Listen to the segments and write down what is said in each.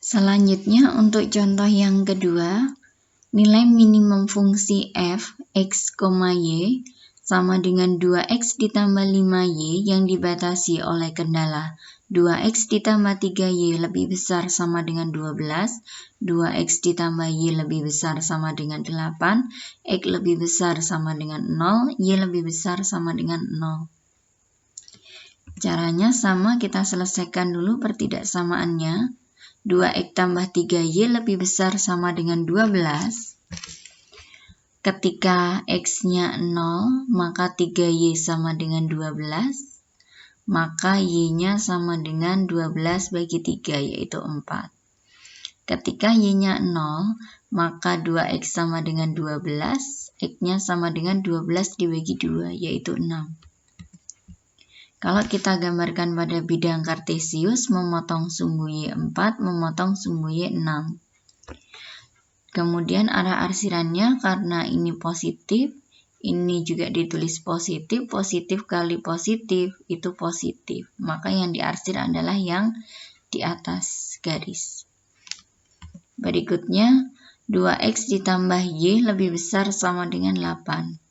Selanjutnya untuk contoh yang kedua, nilai minimum fungsi f x, y sama dengan 2x ditambah 5y yang dibatasi oleh kendala 2x ditambah 3y lebih besar sama dengan 12, 2x ditambah y lebih besar sama dengan 8, x lebih besar sama dengan 0, y lebih besar sama dengan 0. Caranya sama, kita selesaikan dulu pertidaksamaannya. 2x tambah 3y lebih besar sama dengan 12. Ketika x-nya 0, maka 3y sama dengan 12. Maka y-nya sama dengan 12 bagi 3, yaitu 4. Ketika y-nya 0, maka 2x sama dengan 12. X-nya sama dengan 12 dibagi 2, yaitu 6. Kalau kita gambarkan pada bidang kartesius, memotong sumbu Y4, memotong sumbu Y6. Kemudian arah arsirannya karena ini positif, ini juga ditulis positif, positif kali positif itu positif. Maka yang diarsir adalah yang di atas garis. Berikutnya, 2x ditambah y lebih besar sama dengan 8.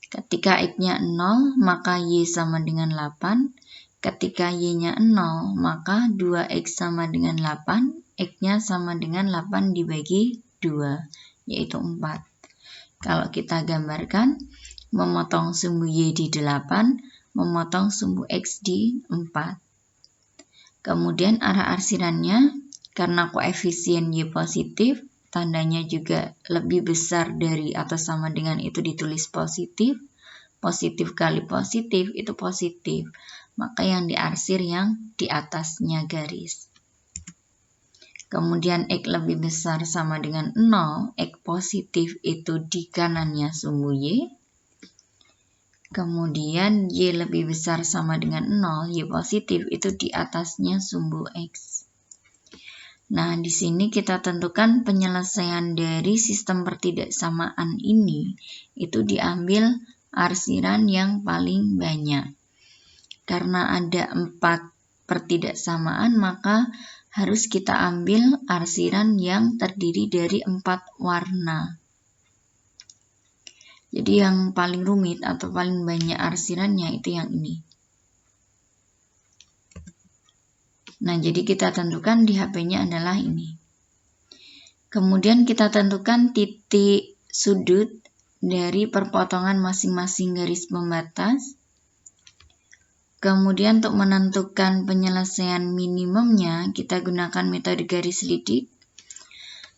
Ketika x-nya 0, maka y sama dengan 8. Ketika y-nya 0, maka 2x sama dengan 8. X-nya sama dengan 8 dibagi 2, yaitu 4. Kalau kita gambarkan, memotong sumbu y di 8, memotong sumbu x di 4. Kemudian arah arsirannya, karena koefisien y positif, tandanya juga lebih besar dari atau sama dengan itu ditulis positif. Positif kali positif itu positif. Maka yang diarsir yang di atasnya garis. Kemudian x lebih besar sama dengan 0. X positif itu di kanannya sumbu y. Kemudian y lebih besar sama dengan 0. Y positif itu di atasnya sumbu x. Nah, di sini kita tentukan penyelesaian dari sistem pertidaksamaan ini itu diambil arsiran yang paling banyak. Karena ada 4 pertidaksamaan, maka harus kita ambil arsiran yang terdiri dari 4 warna. Jadi yang paling rumit atau paling banyak arsirannya itu yang ini. Nah, jadi kita tentukan di HP-nya adalah ini. Kemudian kita tentukan titik sudut dari perpotongan masing-masing garis pembatas. Kemudian untuk menentukan penyelesaian minimumnya, kita gunakan metode garis lidik.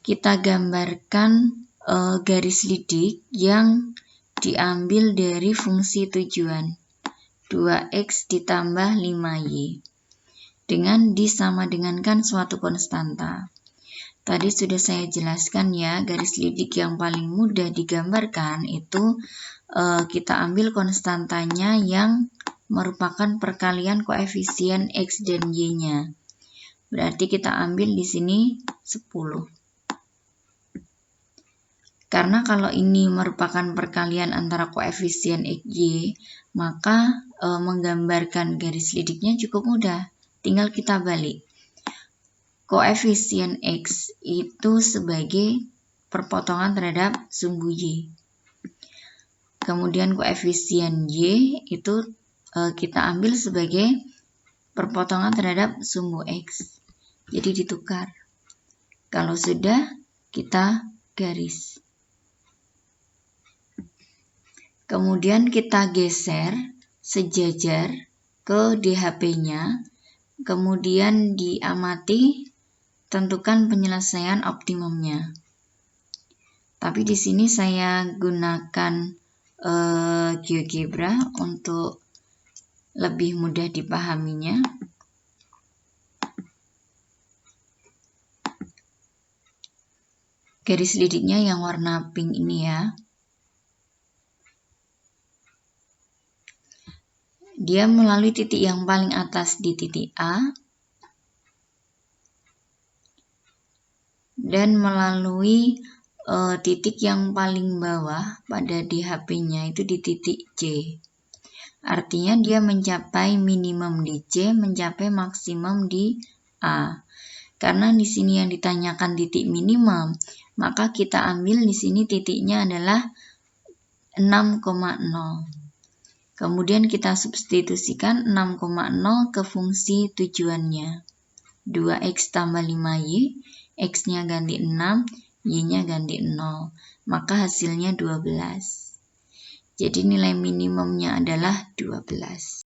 Kita gambarkan garis lidik yang diambil dari fungsi tujuan 2x ditambah 5y. Dengan disama dengankan suatu konstanta. Tadi sudah saya jelaskan ya, garis lidik yang paling mudah digambarkan itu kita ambil konstantanya yang merupakan perkalian koefisien x dan y-nya. Berarti kita ambil di sini 10. Karena kalau ini merupakan perkalian antara koefisien x, y, maka menggambarkan garis lidiknya cukup mudah. Tinggal kita balik. Koefisien x itu sebagai perpotongan terhadap sumbu y. Kemudian koefisien y itu kita ambil sebagai perpotongan terhadap sumbu x. Jadi ditukar. Kalau sudah, kita garis. Kemudian kita geser sejajar ke DHP-nya. Kemudian diamati, tentukan penyelesaian optimumnya. Tapi di sini saya gunakan GeoGebra untuk lebih mudah dipahaminya. Garis lidiknya yang warna pink ini ya. Dia melalui titik yang paling atas di titik A dan melalui titik yang paling bawah pada DHP-nya itu di titik C. Artinya dia mencapai minimum di C, mencapai maksimum di A. Karena di sini yang ditanyakan titik minimum, maka kita ambil di sini titiknya adalah 6,0. Kemudian kita substitusikan 6,0 ke fungsi tujuannya. 2x tambah 5y, x-nya ganti 6, y-nya ganti 0. Maka hasilnya 12. Jadi nilai minimumnya adalah 12.